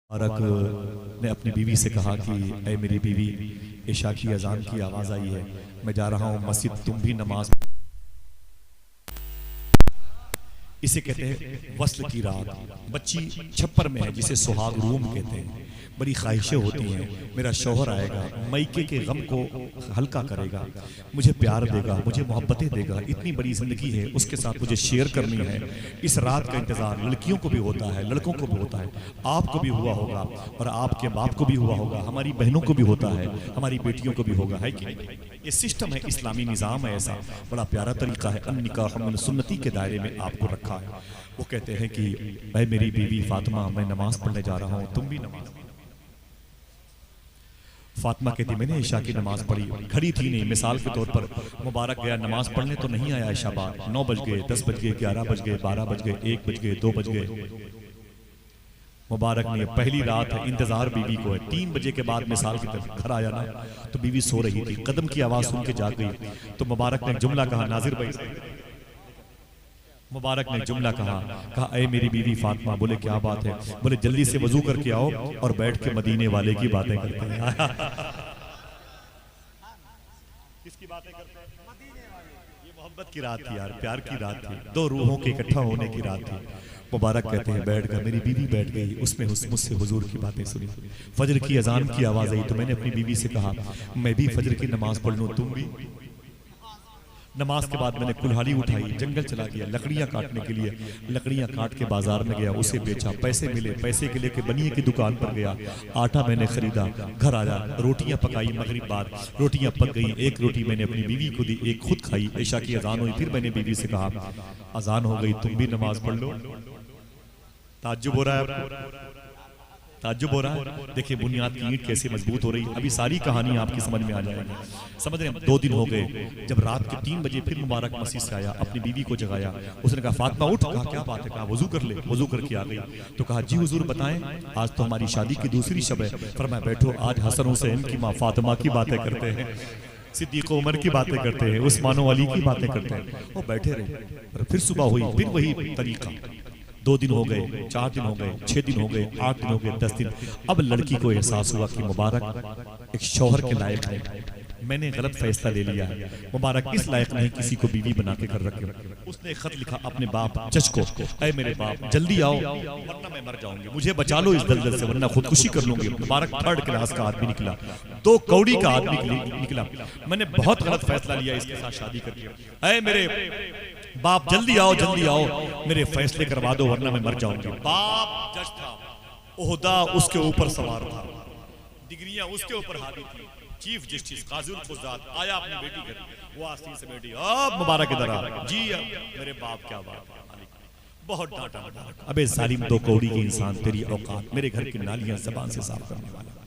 मुबारक ने अपनी बीवी से कहा कि ऐ मेरी बीवी, इशा की अजान की आवाज़ आई है, मैं जा रहा हूँ मस्जिद, तुम भी नमाज। इसे कहते हैं वस्ल की रात। बच्ची छप्पर में है जिसे सुहाग रूम कहते हैं। बड़ी ख्वाहिशें होती हैं, मेरा शौहर आएगा, मैके के गम को हल्का करेगा, मुझे प्यार देगा, मुझे मोहब्बतें देगा, इतनी बड़ी जिंदगी है, उसके साथ मुझे शेयर करनी है। इस रात का इंतजार लड़कियों को भी होता है, लड़कों को भी होता है, आपको भी हुआ होगा और आपके बाप को भी हुआ होगा, हमारी बहनों को भी होता है, हमारी बेटियों को भी होगा, है कि नहीं? ये सिस्टम है, इस्लामी निज़ाम है, ऐसा बड़ा प्यारा तरीका है। निकाह मिन सुन्नती के दायरे में आपको रखा है। वो कहते हैं कि मैं मेरी बीवी फातिमा, मैं नमाज पढ़ने जा रहा हूँ, तुम भी नमाज। फातिमा कहती मैंने ईशा की नमाज पढ़ी, खड़ी थी नहीं, मिसाल के तौर पर मुबारक गया नमाज पढ़ने तो नहीं आया ईशा बाद, 9 बज गए, 10 बज गए, 11 बज गए, 12 बज गए, 1 बज गए, 2 बज गए। मुबारक ने पहली रात है, इंतजार बीवी को है, 3 बजे के बाद मिसाल की तरफ घर आया ना, तो बीवी सो रही थी, कदम की आवाज सुन के जाग गई। तो मुबारक ने जुमला कहा, नाजिर भाई मुबारक ने जुमला कहा ऐ मेरी बीवी फातिमा। बोले क्या बात है? बोले जल्दी से वजू करके आओ और बैठ के मदीने वाले की बातें करते हैं। किसकी बातें करते हैं? मदीने वाले। ये मोहब्बत की रात थी यार, प्यार की रात थी, दो रूहों के इकट्ठा होने की रात थी। मुबारक कहते हैं बैठ कर, मेरी बीवी बैठ गई, उसमें मुझसे हुजूर की बातें सुनी। फजर की अजान की आवाज आई तो मैंने अपनी बीवी से कहा मैं भी फजर की नमाज पढ़ लूं, तुम भी। नमाज के बाद मैंने कुल्हाड़ी उठाई, जंगल चला गया लकड़ियां काटने के लिए, लकड़ियां काट के बाजार में गया, उसे बेचा, पैसे मिले, पैसे के लेके बनिए की दुकान पर गया, आटा मैंने खरीदा, घर आया, रोटियां पकाई, मगरिब बाद रोटियां पक गई, एक रोटी मैंने अपनी बीवी को दी, एक खुद खाई। ईशा की अजान हुई, फिर मैंने बीवी से कहा अजान हो गई, तुम भी नमाज पढ़ लो। ताज्जुब हो रहा है? ताज्जुब हो रहा है? देखिए बुनियाद की ईंट कैसे मजबूत हो रही। अभी सारी कहानी आपकी समझ में आ जाएगी। समझ रहे हैं? 2 दिन हो गए, जब रात के 3 बजे फिर मुबारक मस्जिद से आया, अपनी बीवी को जगाया, उसने कहा फातिमा उठ। कहा क्या बात है? कहा वजू कर ले। वजू करके आ गई तो कहा जी हुजूर बताएं, आज तो हमारी शादी की दूसरी शब है। फरमाया बैठो, आज हसन हुसैन की माँ फातिमा की बातें करते हैं, सिद्दीक उमर की बातें करते हैं, उस्मान अली की बातें करते हैं। वो बैठे रहे और फिर सुबह हुई, फिर वही तरीका। 2 दिन हो गए, 4 दिन हो गए, 6 दिन हो गए, 8 दिन हो गए, 10 दिन। अब लड़की को एहसास हुआ कि मुबारक एक शौहर के लायक है, मैंने गलत फैसला ले लिया है, मुबारक इस लायक नहीं किसी को बीवी बना के कर रखे। उसने एक खत लिखा अपने बाप जज को, ऐ मेरे बाप जल्दी आओ वरना मैं मर जाऊंगी, मुझे बचा लो इस दलदल से वरना खुदकुशी कर लूंगी। मुबारक 3rd क्लास का आदमी निकला, 2 कौड़ी का आदमी निकला, मैंने बहुत गलत फैसला लिया इसके साथ शादी करके। ऐ मेरे बाप जल्दी आओ, मेरे फैसले करवा दो वरना मैं मर जाऊंगी। बाप जज था, ओहदा उसके ऊपर सवार था, डिग्रियां उसके ऊपर हावी थी, चीफ जस्टिस काज़ुल खुज़ात आया अपनी बेटी घर, वो आस्तीन से बेटी अब मुबारक इधर आ। जी मेरे बाप क्या बात है, बहुत डांटा मुबारक। अबे जालिम 2 कौड़ी के इंसान, तेरी औकात, मेरे घर की नालियां जबान से साफ करने वाला,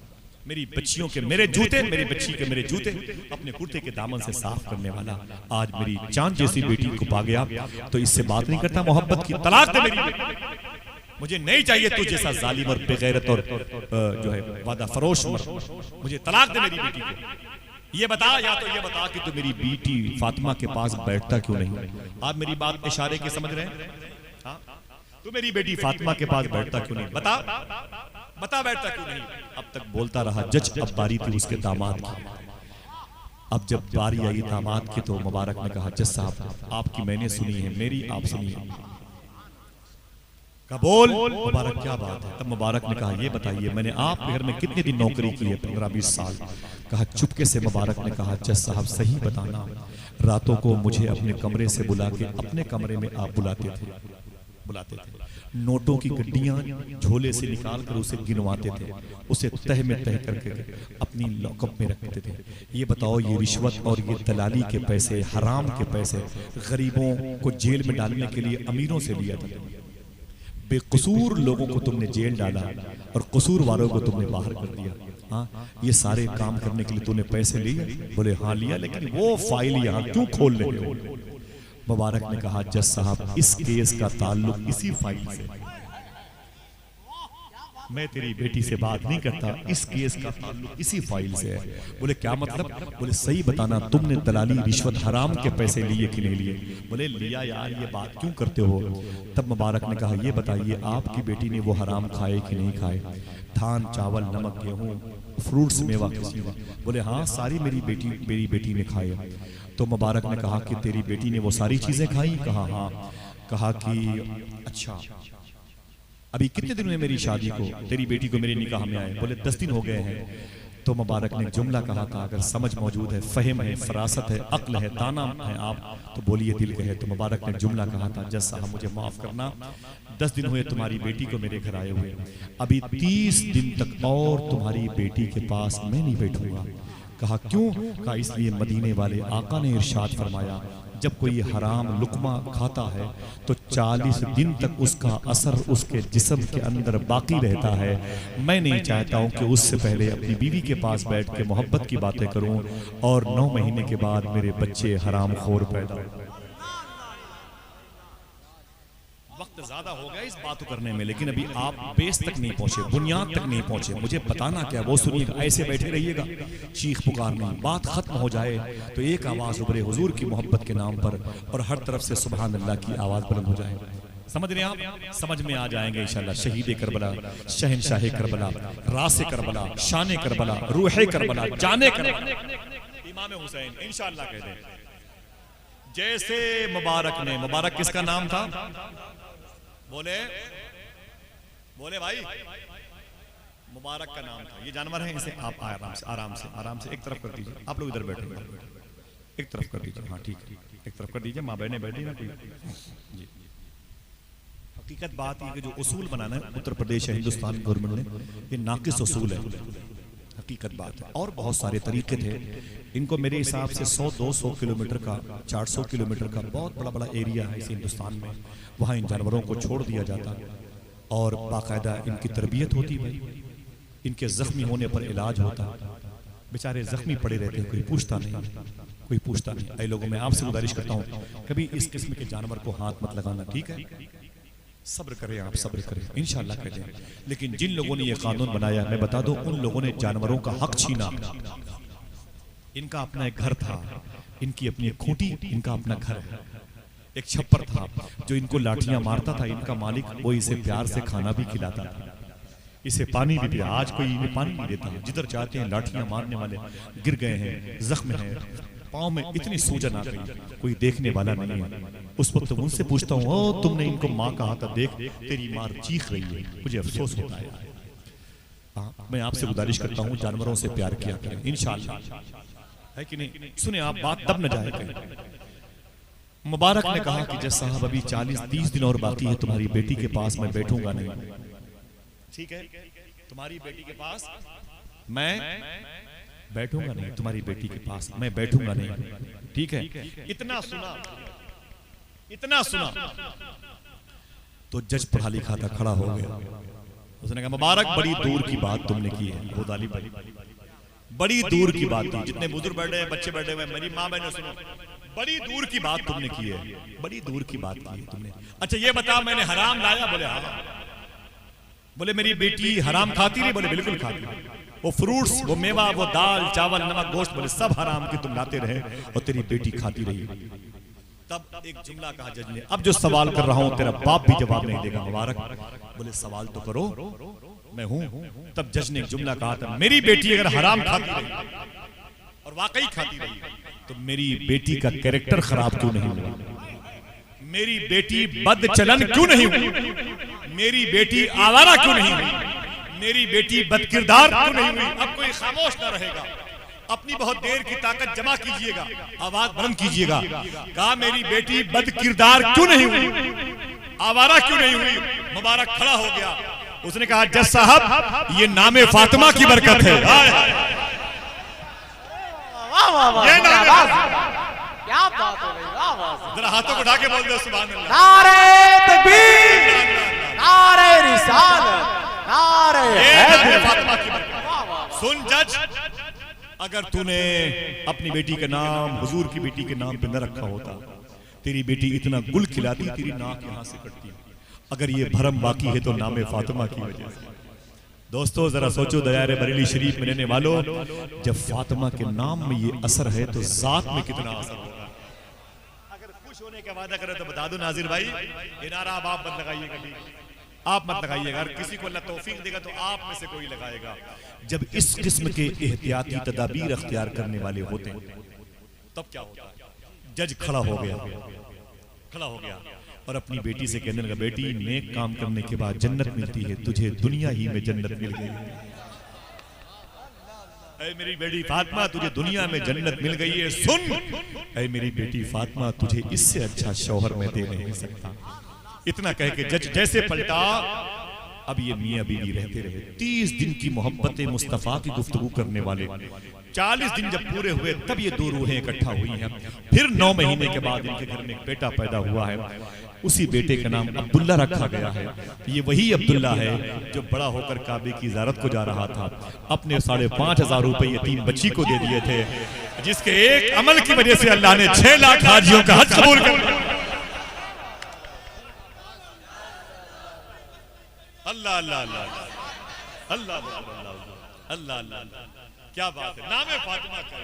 मेरी बच्चियों के मेरे जूते, मेरी बच्ची के मेरे जूते अपने कुर्ते के दामन से साफ करने वाला आज मेरी चांद जैसी बेटी को पा गया तो इससे बात नहीं करता मोहब्बत की? तलाक दे मेरी बेटी, मुझे नहीं चाहिए तू जैसा जालिम और बेगैरत और जो है वादा फरोश, मुझे तलाक दे मेरी बेटी को। ये बता, या तो ये बता कि तू मेरी बेटी फातिमा के पास बैठता क्यों नहीं? आप मेरी बात इशारे के समझ रहे हैं? तू मेरी बेटी फातिमा के पास बैठता क्यों नहीं? बता बैठता क्यों नहीं? अब तक बोलता रहा जज, अब बारी थी उसके दामाद की। अब जब बारी आई दामाद की तो मुबारक ने कहा जज साहब आपकी मैंने सुनी है, मेरी आप सुनिए। कहा बोल। मुबारक क्या बात है? तब मुबारक ने कहा ये बताइए मैंने आपके घर में कितने दिन नौकरी की है? 15-20 साल। कहा चुपके से मुबारक ने कहा जज साहब सही बताना, रातों को मुझे अपने कमरे से बुला के अपने कमरे में आप बुलाते थे, नोटों की गड्डियां झोले से निकाल कर उसे गिनवाते थे, उसे तह में तह करके अपनी लॉकअप में रखते थे। ये बताओ ये रिश्वत और ये दलाली के पैसे, हराम के पैसे गरीबों को जेल में डालने के लिए अमीरों से लिया था। बेकसूर लोगों को तुमने जेल डाला और कसूर वालों को तुमने बाहर कर दिया। हाँ, ये सारे काम करने के लिए तूने पैसे लिए? बोले हाँ लिया, लेकिन वो फाइल यहाँ क्यों खोल रहे हो? मुबारक ने कहा जज साहब इस केस का ताल्लुक इसी फाइल से, मैं तेरी बेटी से बात नहीं करता, इस केस का ताल्लुक इसी फाइल से है। बोले क्या मतलब? बोले सही बताना तुमने दलाली रिश्वत हराम के पैसे लिए कि नहीं लिए? बोले लिया यार, ये बात क्यों करते हो? तब मुबारक ने कहा ये बताइए आपकी बेटी ने वो हराम खाए कि नहीं खाए? धान चावल नमक गेहूं फ्रूट्स मेवा किसी ने? बोले हाँ सारी मेरी बेटी ने खाए। तो मुबारक ने कहा कि तेरी बेटी ने वो सारी चीजें खाई? कहा हाँ। कहा कि अच्छा अभी कितने दिन हुए मेरी शादी को, तेरी बेटी को मेरे निकाह में आए? बोले 10 दिन हो गए हैं। तो मुबारक ने जुमला कहा था, अगर समझ मौजूद है, फहम है, फरासत है, अक्ल है, दाना है आप, तो बोलिए दिल कहे। तो मुबारक ने जुमला कहा था, जज साहब मुझे माफ करना, 10 दिन हुए तुम्हारी बेटी को मेरे घर आए हुए, अभी 30 दिन तक और तुम्हारी बेटी के पास मैं नहीं बैठूंगा। कहा क्यों? कहा इसलिए मदीने वाले आका ने इरशाद फरमाया, जब कोई हराम लुकमा खाता है तो 40 दिन तक उसका असर उसके जिस्म के अंदर बाकी रहता है। मैं नहीं चाहता हूं कि उससे पहले अपनी बीवी के पास बैठ के मोहब्बत की बातें करूं और 9 महीने के बाद मेरे बच्चे हराम खोर पैदा हो। वक्त ज्यादा हो गया इस बात करने में, लेकिन अभी आप बेस तक नहीं पहुंचे, बुनियाद तक नहीं पहुंचे। मुझे बताना क्या, वो सुनिएगा, ऐसे बैठे रहिएगा, चीख पुकार नहीं। बात खत्म हो जाए तो एक आवाज उभरे हुजूर की मोहब्बत के नाम पर और हर तरफ से सुभान अल्लाह की आवाज बुलंद हो जाए। समझ रहे हैं आप? समझ में आ जाएंगे इंशाल्लाह। शहीद करबला, शहनशाह करबला, रास करबला, शान करबला, रूह करबला, जाने करबला, इमाम हुसैन इंशाल्लाह कहते हैं। जैसे मुबारक किसका नाम था? बोले भाई, मुबारक का नाम था। ये जानवर है, इसे आप आराम से एक तरफ कर दीजिए। आप लोग इधर बैठे, एक तरफ कर दीजिए। हाँ ठीक है, एक तरफ कर दीजिए। माँ बहने बैठी ना कोई जी। हकीकत बात ये कि जो उसूल बनाना है उत्तर प्रदेश है, हिंदुस्तान गवर्नमेंट ने, ये नाकिस उसूल है, हकीकत बात है। और बहुत सारे तरीके थे, इनको मेरे हिसाब से 100-200 किलोमीटर का, 400 किलोमीटर का बहुत बड़ा एरिया है इस हिंदुस्तान में। वहाँ इन जानवरों को छोड़ दिया जाता और बाकायदा इनकी तरबियत होती भाई, इनके जख्मी होने पर इलाज होता। बेचारे जख्मी पड़े रहते हैं, कोई पूछता नहीं। ऐ लोगों, मैं आपसे गुजारिश करता हूँ कभी इस किस्म के जानवर को हाथ मत लगाना, ठीक है? सब्र करें, आप सब्र करें, इंशाल्लाह करें। लेकिन जिन लोगों ने ये कानून बनाया, मैं बता दूं, उन लोगों ने जानवरों का हक छीना। इनका अपना एक घर था, इनकी अपनी एक खूंटी, इनका अपना घर है, एक छप्पर था जो इनको लाठियां मारता था। इनका मालिक वो इसे प्यार से खाना भी खिलाता था, इसे पानी भी दिया। आज कोई इन्हें पानी नहीं देता, जिधर चाहते हैं लाठियां मारने वाले गिर गए हैं, जख्म है, पाँव में इतनी सूजन आ गई, कोई देखने वाला नहीं है। उस वक्त उनसे पूछता हूँ, ओ तुमने इनको माँ कहा था, देख तेरी माँ चीख रही है, मुझे अफसोस होता है। मैं आपसे गुजारिश करता हूँ जानवरों से प्यार किया करें, इंशाअल्लाह, है कि नहीं? सुने आप, बात तब न जाए करें। मुबारक ने कहा कि जज साहब अभी 40-30 दिन और बाकी है, तुम्हारी बेटी के पास मैं बैठूंगा नहीं। ठीक है, तुम्हारी बेटी के पास मैं बैठूंगा नहीं, तुम्हारी बेटी के पास मैं बैठूंगा नहीं, ठीक है? इतना सुना तो जज पढ़ा लिखा था, खड़ा हो गया। उसने कहा मुबारक, बड़ी दूर की बात तुमने की है, गोदाली भाई, बड़ी दूर की बात थी। जितने बुजुर्ग बैठे हैं, बच्चे बैठे हुए, मेरी माँ बहनों सुनो, बड़ी दूर की बात तुमने की है, बड़ी दूर की बात की है तुमने। अच्छा ये बता, मैंने हराम लाया? बोले हाँ। बोले मेरी बेटी हराम खाती रही? बोले बिल्कुल खाती। वो फ्रूट्स, वो मेवा, वो दाल चावल नमक गोश्त, बोले सब हराम के तुम लाते रहे और तेरी बेटी खाती रही। तब एक जुमला कहा जज ने, अब जो सवाल कर रहा हूं तेरा बाप भी जवाब नहीं देगा। मुबारक बोले सवाल तो करो, मैं हूं। तब जज ने एक जुमला कहा था, मेरी बेटी अगर हराम खाती रही और वाकई खाती रही तो मेरी बेटी का कैरेक्टर खराब क्यों नहीं हुआ? मेरी बेटी बदचलन क्यों नहीं हुई? मेरी बेटी आवारा क्यों नहीं हुई? मेरी बेटी बदकिरदार क्यों नहीं हुई? अब कोई खामोश न रहेगा, अपनी बहुत देर की ताकत जमा कीजिएगा, आवाज बुलंद कीजिएगा। कहा मेरी बेटी बदकिरदार क्यों नहीं हुई, आवारा क्यों नहीं हुई? मुबारक खड़ा हो गया, उसने कहा जज साहब ये नामे फातिमा की बरकत है। ये क्या बात हो गई, जरा हाथों को उठा के बोल दो सुभान अल्लाह। नारे तकबीर, नारे रिसालत, नारे हैदर। फातिमा की बरकत। सुन जज, अगर तूने अपनी बेटी का नाम हुजूर की बेटी के नाम पे न रखा होता, तेरी बेटी इतना गुल खिलाती, तेरी नाक यहां से कटती। अगर ये भरम बाकी है तो नामे फातिमा की वजह से। दोस्तों जरा सोचो, दयारे बरेली शरीफ में रहने वालों, जब फातिमा के नाम में ये असर है तो जात में कितना असर होगा। अगर खुश होने का वादा करे तो बता दो नाजिर भाई, ये नारा आप मत लगाइए कभी। आप मत लगाइएगा, अगर किसी को अल्लाह तौफीक देगा तो आप में से कोई लगाएगा। जब इस किस्म के एहतियाती तदाबीर अख्तियार करने वाले होते हैं तब क्या होता है? जज खड़ा हो गया और अपनी बेटी से कहने लगा, बेटी नेक काम करने के बाद जन्नत मिलती है, तुझे दुनिया ही में जन्नत मिल गई। ऐ मेरी बेटी फातिमा, तुझे दुनिया में जन्नत मिल गई है। सुन ऐ मेरी बेटी फातिमा, तुझे इससे अच्छा शौहर मैं दे नहीं सकता। इतना कह के जज जैसे पलटा, अब ये मियां बीवी रहते रहे। 30 दिन की मोहब्बत मुस्तफा की गुफ्तगू करने वाले 40 दिन जब पूरे हुए तब ये दो रूहें इकट्ठा हुई हैं। फिर 9 महीने के बाद इनके घर में एक बेटा पैदा हुआ है। उसी बेटे का नाम अब्दुल्ला रखा गया है। ये वही अब्दुल्ला है जो बड़ा होकर काबे की ज़ियारत को जा रहा था। अपने 5,500 रुपए यतीम बच्ची को दे दिए थे, जिसके एक अमल की वजह से अल्लाह ने 6 लाख हाजियों का हज कबूल कर लिया। अल्लाह अल्लाह अल्लाह अल्लाह अल्लाह अल्लाह, क्या बात है। नाम फातिमा का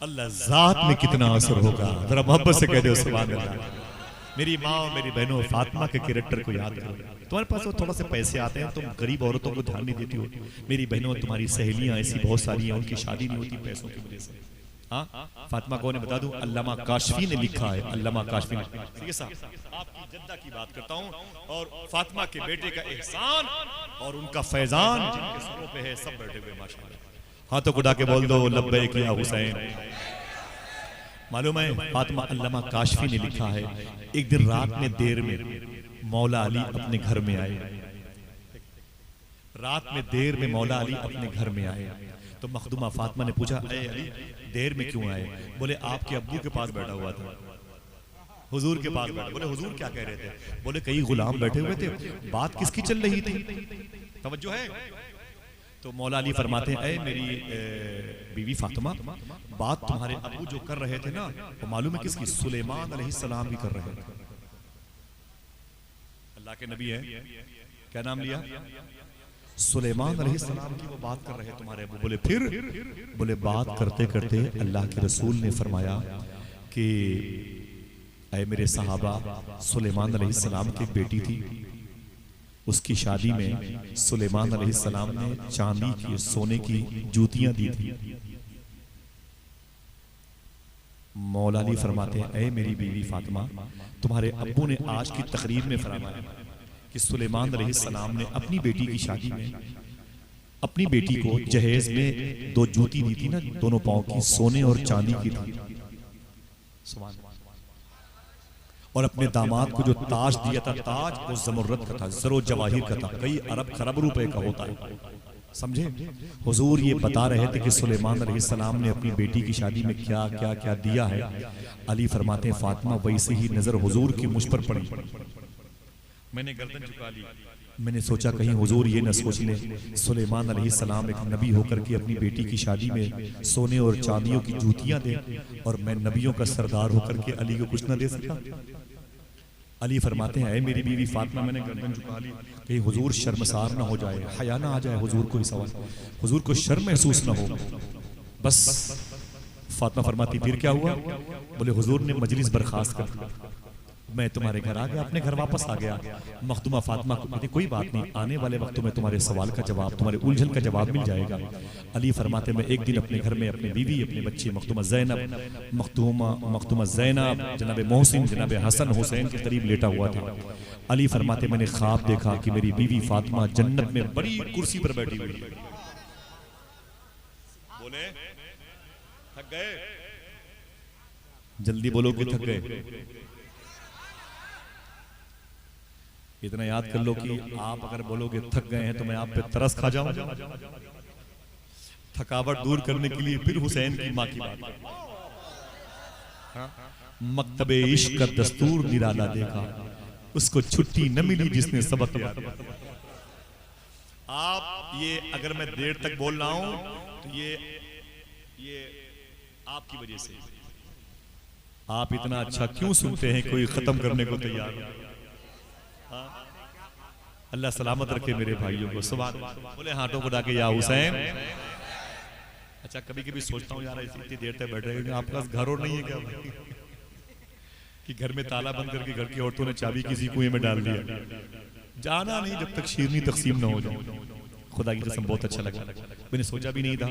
अल्लाह जात में कितना असर होगा, जरा मोहब्बत से कह दो सुभान अल्लाह। मेरी माँ और मेरी बहनों, फातिमा के कैरेक्टर को याद करो। तुम्हारे पास वो थोड़ा से पैसे आते हैं, तुम गरीब औरतों को ध्यान नहीं देती हो। मेरी बहनों, तुम्हारी सहेलियां ऐसी बहुत सारी हैं, उनकी शादी नहीं होती पैसों की वजह से। हाँ, फातिमा को ने बता दूं, अल्लामा काशफी ने लिखा है, अल्लामा काशफी ने, ठीक है साहब, आपकी जद्दा की बात करता हूँ, और फातिमा के बेटे का एहसान और उनका फैजान जिनके सरों पे है, सब बैठे हुए माशाअल्लाह। हाथों को उठा के बोल दो लब्बैक या हुसैन। मालूम है, फातिमा अल्लामा काशफी ने लिखा है, एक दिन रात में देर में मौला अली अपने घर में आए। रात में देर में मौला अली अपने घर में आए तो मखदूमा फातिमा ने पूछा, ए अली देर में क्यों आए? बोले आपके अब्बू के पास बैठा हुआ था, हुजूर के पास बैठा। बोले हुजूर क्या कह रहे थे? बोले कई गुलाम बैठे हुए थे, बात किसकी चल रही थी? तवज्जो है? तो मौला अली फरमाते हैं, ऐ मेरी बीवी फातिमा, बात तुम्हारे अब्बू जो कर रहे थे ना, वो मालूम है किसकी? सुलेमान अलैहिस्सलाम भी कर रहे थे। अल्लाह के नबी है, क्या नाम लिया? सुलेमान अलैहिस्सलाम की वो बात कर रहे तुम्हारे अब्बू। बोले फिर? बोले बात करते करते अल्लाह के रसूल ने फरमाया कि ऐ मेरे सहाबा, सुलेमान अलैहिस्सलाम की एक बेटी थी, उसकी शादी में सुलेमान अलैहिस्सलाम ने चांदी की, सोने की जूतियां दी थी। मौला अली फरमाते हैं, ऐ मेरी बीवी फातिमा, तुम्हारे अब्बू ने आज की तकरीर में फरमाया कि सुलेमान अलैहिस्सलाम ने अपनी बेटी की शादी में अपनी बेटी को जहेज में 2 जूती दी थी ना, दोनों पांव की, सोने और चांदी की थी। और अपने दामाद को जो ताज दिया था, ताज वो जमुर्रत का था, जरो जवाहिर का था, कई अरब खरब रुपए का होता है। समझे? हुजूर ये बता रहे थे कि सुलेमान अलैहिस्सलाम ने अपनी बेटी की शादी में क्या क्या क्या दिया है। अली फरमाते हैं, फातिमा वैसे ही नजर हुजूर की मुझ पर पड़ी। मैंने गर्दन झुका ली, मैंने सोचा कहीं हुजूर ये न सोच ले सुलेमान अलैहिस्सलाम एक नबी होकर के अपनी बेटी की शादी में सोने और चांदियों की जूतियां दे, और मैं नबियों का सरदार होकर के अली को कुछ न दे सका। अली फरमाते हैं, ऐ मेरी बीवी फातिमा, मैंने गर्दन झुका ली, कहीं हुजूर शर्मसार ना हो जाए, हया ना आ जाए हुजूर को, इस सवाल हुजूर को शर्म महसूस ना हो। बस फातिमा फरमाती, फिर क्या हुआ? बोले हुजूर ने मजलिस बर्खास्त कर दी, मैं तुम्हारे घर आ गया, अपने घर वापस आ गया। मखदूमा फातिमा को कहती, कोई बात नहीं, आने वाले वक्तों में तुम्हारे सवाल का जवाब, तुम्हारे उलझन का जवाब मिल जाएगा। अली फरमाते, मैं एक दिन अपने घर में अपनी बीवी, अपने बच्चे मखदूमा ज़ैनब, जनाब मोहसिन, जनाब हसन हुसैन के करीब लेटा हुआ था। अली फरमाते, मैंने ख्वाब देखा कि मेरी बीवी फातिमा जन्नत में बड़ी कुर्सी पर बैठी हुई है। बोले थक गए? जल्दी बोलो कि थक गए। इतना याद कर लो कि आप अगर बोलोगे थक गए हैं तो मैं आप पे तरस खा जाऊं। थकावट दूर करने के लिए फिर हुसैन की मां की बात, मकतबे इश्क का दस्तूर निराला देखा, उसको छुट्टी न मिली जिसने सबक याद। आप ये अगर मैं देर तक बोल रहा हूं तो ये आपकी वजह से। आप इतना अच्छा क्यों सुनते हैं, कोई खत्म करने को तैयार हो? अल्लाह सलामत रखे मेरे भाइयों को। सुभान बोले हाथों को डाके या हुसैन। अच्छा कभी कभी सोचता हूँ यार इतनी देर तक बैठ रहे, आपके पास घर और नहीं है क्या भाई? कि घर में ताला बंद करके घर की औरतों ने चाबी किसी कुएं में डाल दिया। जाना नहीं जब तक शीरनी तकसीम ना हो जाए। खुदा की कसम बहुत अच्छा लगा, मैंने सोचा भी नहीं था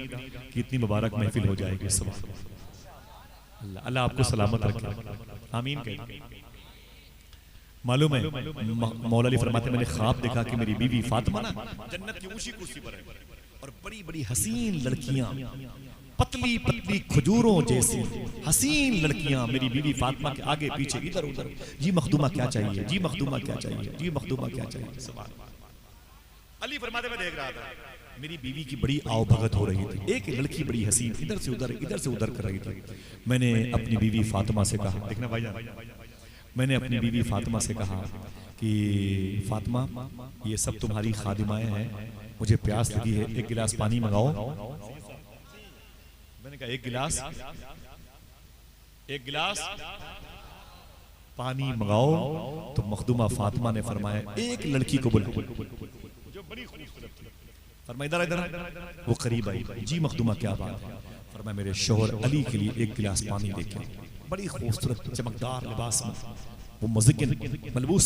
कि इतनी मुबारक महफिल हो जाएगी। सुभान अल्लाह, अल्लाह आपको सलामत रखे, आमीन कहिए। मालूम है मौला अली फरमाते मैंने ख्वाब देखा कि मेरी बीवी फातिमा ना जन्नत की ऊंची कुर्सी पर है और बड़ी बड़ी हसीन लड़कियां, पतली पतली खजूरों जैसी हसीन लड़कियां मेरी बीवी फातिमा के आगे पीछे इधर उधर, जी मखदूमा क्या चाहिए, जी मखदूमा क्या चाहिए, जी मखदूमा क्या चाहिए। सुभान अली फरमाते मैं देख रहा था मेरी बीवी की बड़ी आवभगत हो रही थी, एक लड़की बड़ी हसीन इधर से उधर कर रही थी। मैंने अपनी बीवी फातिमा से कहा, देखना भाईजान, मैंने अपनी बीवी फातिमा से कहा कि फातिमा ये सब तुम्हारी खादिमाएं हैं, मुझे प्यास लगी है, एक गिलास पानी मंगाओ। मैंने कहा एक गिलास पानी मंगाओ। तो मखदूमा फातिमा ने फरमाया एक लड़की को बुलाओ जो बड़ी खूबसूरत थी, फरमाया इधर। वो करीब आई, जी मखदूमा क्या बात है? फरमाया मेरे शौहर अली के लिए एक गिलास पानी लेके, बड़ी खूबसूरत चमकदार लिबास में वो मुज़क्किन मलबूस।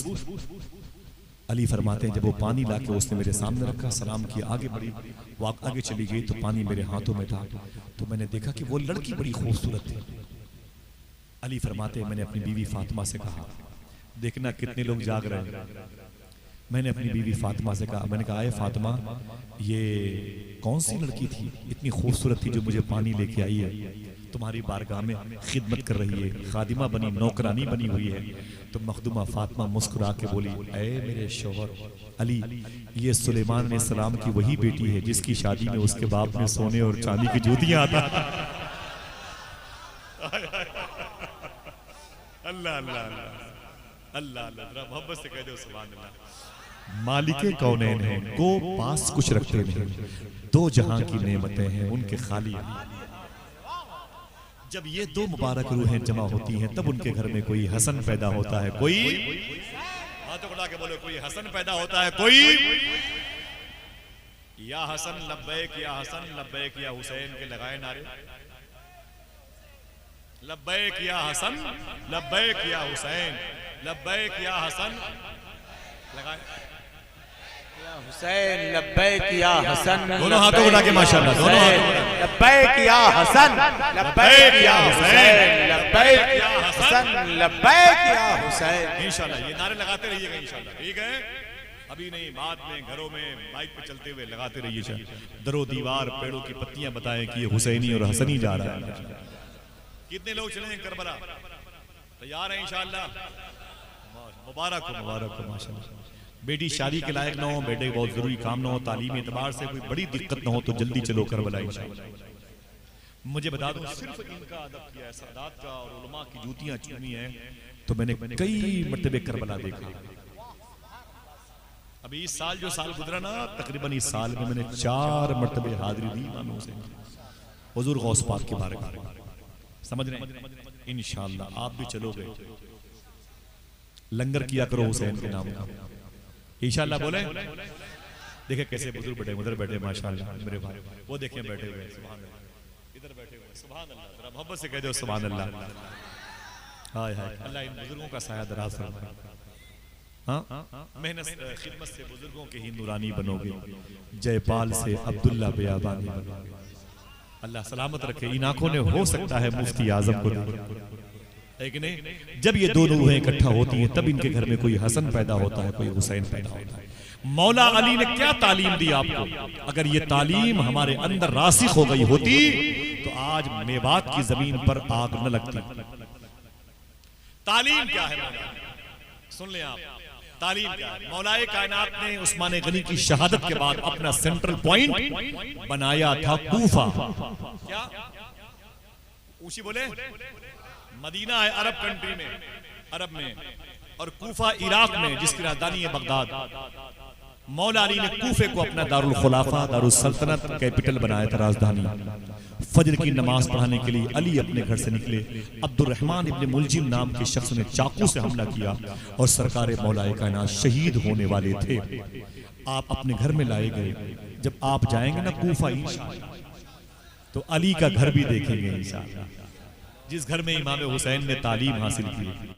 अली फरमाते हैं जब वो पानी लाके उसने मेरे सामने रखा, सलाम किया, आगे बढ़ी, वो आगे चली गई तो पानी मेरे हाथों में था, तो मैंने देखा कि वो लड़की बड़ी खूबसूरत थी। अली फरमाते हैं मैंने अपनी बीवी फातिमा से कहा, देखना कितने लोग जाग रहे हैं। मैंने अपनी बीवी फातिमा से कहा, मैंने कहा आए फातिमा ये कौन सी लड़की थी इतनी खूबसूरत थी जो मुझे पानी लेके आई है, तुम्हारी बारगाह में खिदमत कर रही है, खादिमा बनी, नौकरानी बनी हुई है। तो मखदूमा फातिमा मुस्कुरा के बोली, ऐ मेरे शौहर अली, ये सुलेमान ने सलाम की वही बेटी है जिसकी शादी में उसके बाप ने सोने और चांदी की जूतियां आता। अल्लाह अल्लाह अल्लाह अल्लाह, मोहब्बत से कह दो सुभान अल्लाह। मालिके कौनैन हैं, को पास कुछ रखते नहीं, दो जहां की नेमतें हैं उनके खाली। जब ये दो मुबारक रूहें जमा होती हैं तब उनके घर में कोई हसन पैदा होता है, कोई हाथों उठा के बोलो, कोई हसन पैदा होता है, कोई या हसन लब्बैक या हसन लब्बैक या हुसैन के लगाए नारे, लब्बैक या हसन लब्बैक या हुसैन, लब्बैक या हसन लगाए हुसैन, लब्बैक या हसन, दोनों हाथों उठा के माशाअल्लाह, दोनों हाथों, लब्बैक या हसन, लब्बैक या हुसैन, लब्बैक या हसन, लब्बैक या हुसैन। इंशाल्लाह ये नारे लगाते रहिएगा इंशाल्लाह, ठीक है? अभी नहीं, बाद में घरों में बाइक पे चलते हुए लगाते रहिए। दरो दीवार पेड़ों की पत्तियां बताएं कि ये हुसैनी और हसनी जा रहा है। कितने लोग चले करबला? तैयार है इंशाल्लाह? मुबारक हो, मुबारक हो माशाल्लाह। बेटी शादी के लायक ना हो, बेटे बहुत जरूरी काम ना हो, तालीमी एतबार से कोई बड़ी दिक्कत ना हो तो जल्दी चलो करबला इंशाल्लाह। मुझे बता दूं सिर्फ इनका अदब किया है, सादात का और उलमा की जूतियां चूमी है तो मैंने कई मर्तबे करबला देखा। अभी इस साल जो साल गुजरा ना, तकरीबन इस साल में मैंने 4 मर्तबे हाजिरी दी इमाम हुसैन हुजूर गौस पाक के बारे में। समझ रहे हैं? इंशाल्लाह आप भी चलोगे, लंगर किया करो हुसैन के नाम का इंशाल्लाह। बोले देखे कैसे बुजुर्ग बैठे, उधर बैठे माशाल्लाह मेरे भाई, वो देखें बैठे हुए, सुभान अल्लाह, इधर बैठे हुए, सुभान अल्लाह। जरा मोहब्बत से कह दो सुभान अल्लाह। हाय हाय, अल्लाह इन बुजुर्गों का साया दराज फरमाए। हाँ, मेहनत खिदमत से बुजुर्गों के ही नूरानी बनोगे, जयपाल से अब्दुल्ला बेयाबानी बनोगे। अल्लाह सलामत रखे। इन आंखों ने हो सकता है मुफ्ती आजम को देखा, लेकिन जब ये दोनों रूहें इकट्ठा होती हैं तब इनके घर में कोई हसन पैदा होता है, कोई हुसैन पैदा होता है। मौला अली ने क्या तालीम दी आपको? अगर ये तालीम हमारे अंदर रासिख हो गई होती तो आज मेवात की जमीन पर आग न लगती। तालीम क्या है मौला? सुन ले आप, तालीम क्या है? मौलाए कायनात ने उस्मान गनी की शहादत के बाद अपना सेंट्रल पॉइंट बनाया था कूफा। क्या ऊंची बोले? मदीना है अरब कंट्री में, अरब में, और कूफा इराक में जिसकी राजधानी है बगदाद। मौला अली ने कूफे को अपना दारुल खुलाफा, दारुल सल्तनत कैपिटल बनाया था, राजधानी। फजर की नमाज पढ़ाने के लिए अली अपने घर से निकले। अब्दुर्रहमान इब्ने मुलजिम नाम के शख्स ने चाकू से हमला किया और सरकार मौलाए कायनात शहीद होने वाले थे। आप अपने घर में लाए गए। जब आप जाएंगे ना कूफा इंशाअल्लाह तो अली का घर भी देखेंगे इंशाअल्लाह, जिस घर में इमाम हुसैन ने तालीम हासिल की।